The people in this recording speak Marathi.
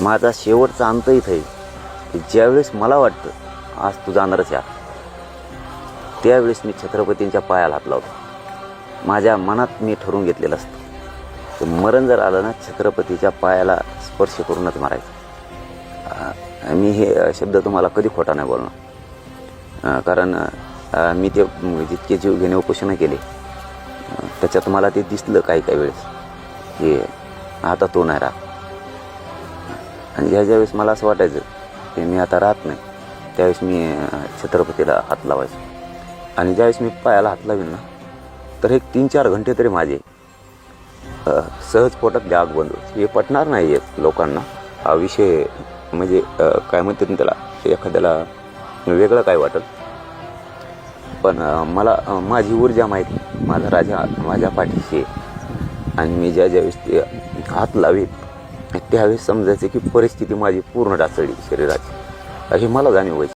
माझा शेवटचा अंत इथं आहे की ज्यावेळेस मला वाटतं आज तू जाणारच या, त्यावेळेस मी छत्रपतींच्या पायाला हात लावतो. माझ्या मनात मी ठरवून घेतलेलं असतं ते मरण जर आलं ना, छत्रपतीच्या पायाला स्पर्श करूनच मारायचं. मी हे शब्द तुम्हाला कधी खोटा नाही बोलणार. कारण मी ते जितके जीव घेणे उपोषण केले त्याच्यात मला ते दिसलं काही वेळेस की आता तो नाही राहत. आणि ज्यावेळेस मला असं वाटायचं की मी आता राहत नाही, त्यावेळेस मी छत्रपतीला हात लावायचो. आणि ज्यावेळेस मी पायाला हात लावीन ना, तर एक 3-4 घंटे तरी माझे सहज पोटातली आग बंद होती. हे पटणार नाही आहेत लोकांना. हा विषय म्हणजे काय म्हणतात ना त्याला, एखाद्याला वेगळं काय वाटेल, पण मला माझी ऊर्जा माहिती, माझा राजा माझ्या पाठीशी आहे. आणि मी ज्यावेळेस ते हात लावेल त्यावेळेस समजायचं की परिस्थिती माझी पूर्ण ढासळली शरीराची, अशी मला जाणीव व्हायची.